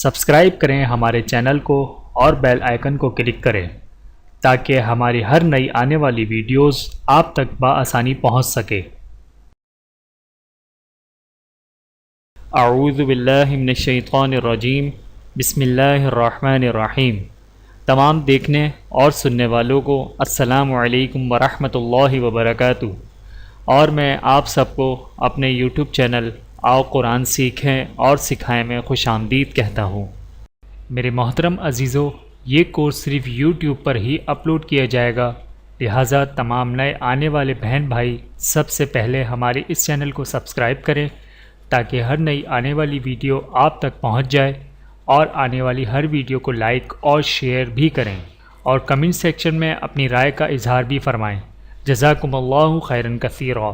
Subscribe کریں ہمارے channel کو اور بیل آئیکن کو کلک کریں تاکہ ہماری ہر نئی آنے والی ویڈیوز آپ تک بآسانی پہنچ سکے۔ اعوذ باللہ من الشیطان الرجیم، بسم اللہ الرحمن الرحیم۔ تمام دیکھنے اور سننے والوں کو السلام علیکم ورحمۃ اللہ وبرکاتہ، اور میں آپ سب کو اپنے یوٹیوب چینل آؤ قرآن سیکھیں اور سکھائیں میں خوش آمدید کہتا ہوں۔ میرے محترم عزیزو، یہ کورس صرف یوٹیوب پر ہی اپلوڈ کیا جائے گا، لہٰذا تمام نئے آنے والے بہن بھائی سب سے پہلے ہمارے اس چینل کو سبسکرائب کریں تاکہ ہر نئی آنے والی ویڈیو آپ تک پہنچ جائے، اور آنے والی ہر ویڈیو کو لائک اور شیئر بھی کریں، اور کمنٹ سیکشن میں اپنی رائے کا اظہار بھی فرمائیں۔ جزاکم اللہ خیرا کثیرا۔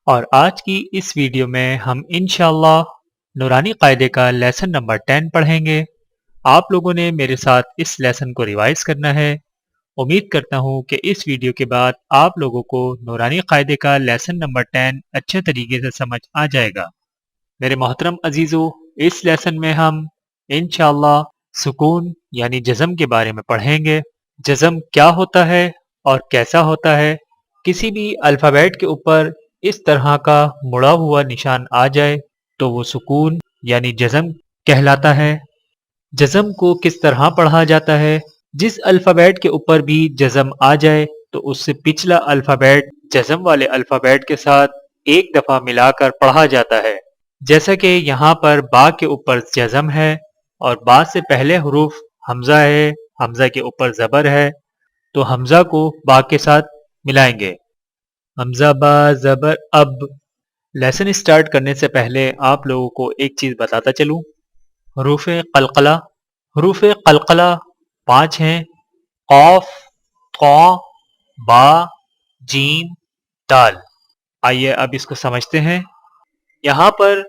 اور آج کی اس ویڈیو میں ہم انشاءاللہ نورانی قاعدے کا لیسن نمبر 10 پڑھیں گے۔ آپ لوگوں نے میرے ساتھ اس لیسن کو ریوائز کرنا ہے۔ امید کرتا ہوں کہ اس ویڈیو کے بعد آپ لوگوں کو نورانی قاعدے کا لیسن نمبر 10 اچھے طریقے سے سمجھ آ جائے گا۔ میرے محترم عزیزو، اس لیسن میں ہم انشاءاللہ سکون یعنی جزم کے بارے میں پڑھیں گے۔ جزم کیا ہوتا ہے اور کیسا ہوتا ہے؟ کسی بھی الفابیٹ کے اوپر اس طرح کا مڑا ہوا نشان آ جائے تو وہ سکون یعنی جزم کہلاتا ہے۔ جزم کو کس طرح پڑھا جاتا ہے؟ جس الفابیٹ کے اوپر بھی جزم آ جائے تو اس سے پچھلا الفابیٹ جزم والے الفابیٹ کے ساتھ ایک دفعہ ملا کر پڑھا جاتا ہے۔ جیسا کہ یہاں پر با کے اوپر جزم ہے اور با سے پہلے حروف حمزہ ہے، حمزہ کے اوپر زبر ہے، تو حمزہ کو با کے ساتھ ملائیں گے۔ حمزہ با زبر اب۔ لیسن سٹارٹ کرنے سے پہلے آپ لوگوں کو ایک چیز بتاتا چلوں۔ حروف قلقلہ، حروف قلقلہ 5 ہیں: قاف، قا، با، جیم، دال۔ آئیے اب اس کو سمجھتے ہیں۔ یہاں پر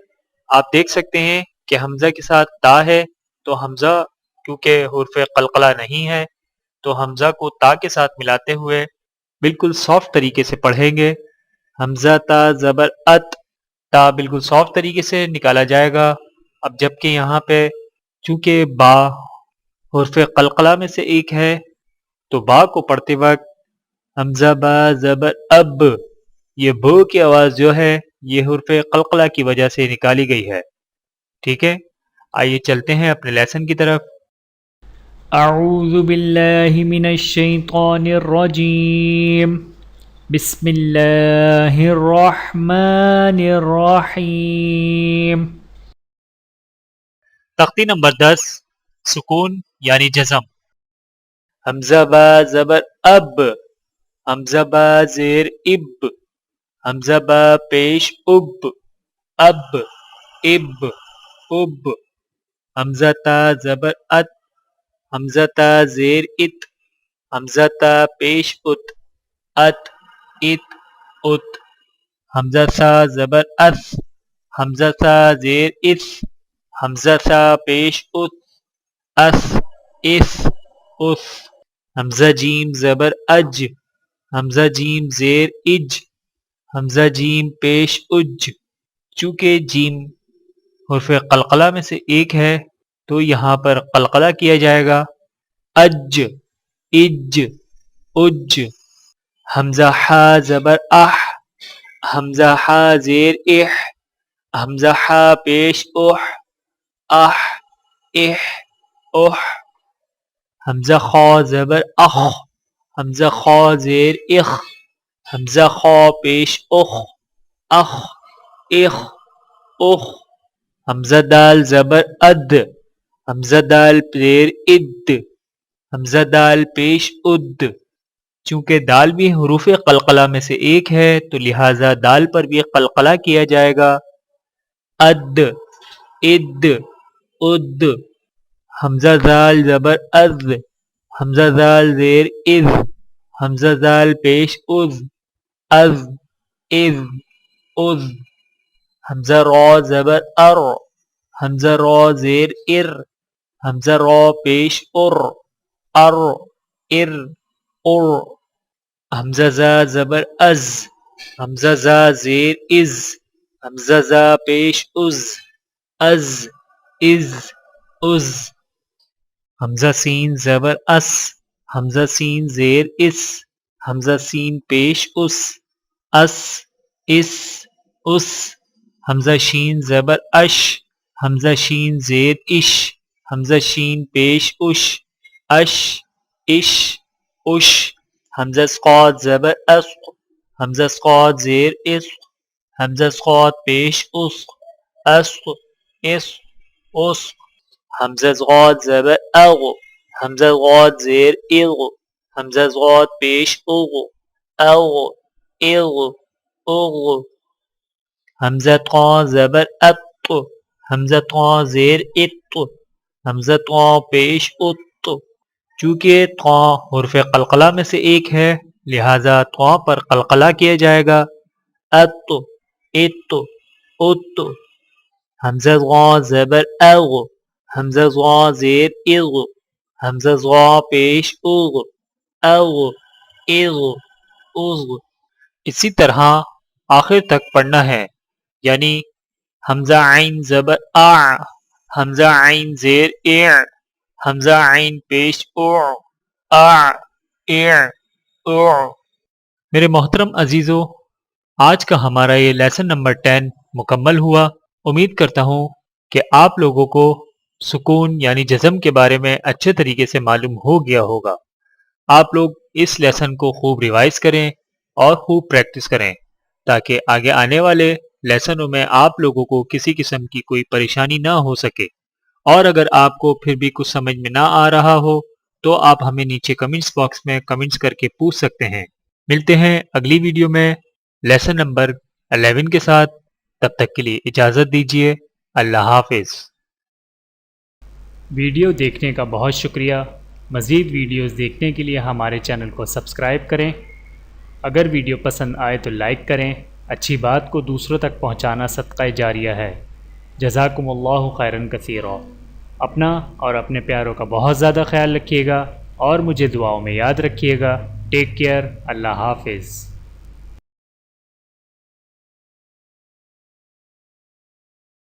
آپ دیکھ سکتے ہیں کہ حمزہ کے ساتھ تا ہے، تو حمزہ کیونکہ حروف قلقلہ نہیں ہے تو حمزہ کو تا کے ساتھ ملاتے ہوئے بالکل سافٹ طریقے سے پڑھیں گے۔ حمزہ تا زبر ات، تا بالکل سافٹ طریقے سے نکالا جائے گا۔ اب جبکہ یہاں پہ چونکہ با حروف قلقلہ میں سے ایک ہے تو با کو پڑھتے وقت حمزہ با زبر اب، یہ بو کی آواز جو ہے یہ حروف قلقلہ کی وجہ سے نکالی گئی ہے۔ ٹھیک ہے، آئیے چلتے ہیں اپنے لیسن کی طرف۔ اعوذ باللہ من الشیطان الرجیم، بسم اللہ الرحمن الرحیم۔ تختی نمبر 10، سکون یعنی جزم۔ حمزہ با زبر اب، حمزہ با زیر اب، حمزہ با پیش اب، اب، اب، اب۔ حمزہ تا زبر ات، حمزہ تا زیر ات، حمزہ تا پیش ات، ات، ات، ات۔ حمزہ سا زبر اس، حمزہ سا زیر اس، حمزہ سا پیش ات، اس، اس، اس۔ حمزہ جیم زبر اج، حمزہ جیم زیر اج، حمزہ جیم پیش اج۔ چونکہ جیم حرف قلقلہ میں سے ایک ہے تو یہاں پر قلقلہ کیا جائے گا۔ اج، اج، اج۔ حمزہ حا زبر اح، حمزہ حا زیر اح، حمزہ حا پیش اح، اح، اح، اح۔ حمزہ خا زبر اخ، حمزہ خا زیر اخ، حمزہ خا پیش اخ، اخ، اخ، اخ۔ حمزہ دال زبر اد، حمزہ دال زیر اد، حمزہ دال پیش اد۔ چونکہ دال بھی حروف قلقلہ میں سے ایک ہے تو لہٰذا دال پر بھی قلقلہ کیا جائے گا۔ اد، اد، اد۔ حمزہ زال زبر از، حمزہ زال زیر از، حمزہ زال پیش از، از، از، از۔ حمزہ را زبر ار، حمزہ را زیر ار، حمزہ را پیش ار، ار، ار، ار۔ حمزہ زا زبر از، حمزہ زا زیر از، حمزہ زا پیش از، از، از، عز. حمزہ سین زبر اس. حمزہ سین زیر اس. حمزہ سین پیش اس. اس اس اس. حمزہ شین زبر اش. حمزہ شین زیر اش. حمزہ شین پیش اش. اش اش اش. حمزہ صاد زبر اسق. حمزہ صاد زیر اسق. حمزہ صاد پیش اسق. اسق اسق اسق. حمزہ صاد زبر اغ. حمزہ صاد زیر اغ. حمزہ صاد پیش اغ. اغ اغ اغ. حمزہ طا زبر ات. حمزہ طا زیر ات. حمزہ طا پیش ات. چونکہ طا حرف قلقلہ میں سے ایک ہے لہذا طا پر قلقلہ کیا جائے گا. ات ات ات. حمزہ ضا زبر اغ. حمزہ ضا زیر اغ. حمزہ ضا پیش اغ. اغ اغ اغ. اسی طرح آخر تک پڑھنا ہے یعنی حمزہ عین زبر آ. حمزہ عین زیر اع. حمزہ عین پیش اع. آ اع اع. میرے محترم عزیزو، آج کا ہمارا یہ لیسن نمبر 10 مکمل ہوا. امید کرتا ہوں کہ آپ لوگوں کو سکون یعنی جزم کے بارے میں اچھے طریقے سے معلوم ہو گیا ہوگا. آپ لوگ اس لیسن کو خوب ریوائز کریں اور خوب پریکٹس کریں تاکہ آگے آنے والے لیسنوں میں آپ لوگوں کو کسی قسم کی کوئی پریشانی نہ ہو سکے. اور اگر آپ کو پھر بھی کچھ سمجھ میں نہ آ رہا ہو تو آپ ہمیں نیچے کمنٹس باکس میں کمنٹس کر کے پوچھ سکتے ہیں. ملتے ہیں اگلی ویڈیو میں لیسن نمبر 11 کے ساتھ. تب تک کے لیے اجازت دیجیے. اللہ حافظ. ویڈیو دیکھنے کا بہت شکریہ. مزید ویڈیوز دیکھنے کے لیے ہمارے چینل کو سبسکرائب کریں. اگر ویڈیو پسند آئے تو لائک کریں. اچھی بات کو دوسروں تک پہنچانا صدقہ جاریہ ہے. جزاکم اللہ خیرا کثیرا. اپنا اور اپنے پیاروں کا بہت زیادہ خیال رکھیے گا اور مجھے دعاؤں میں یاد رکھیے گا. Take care. اللہ حافظ.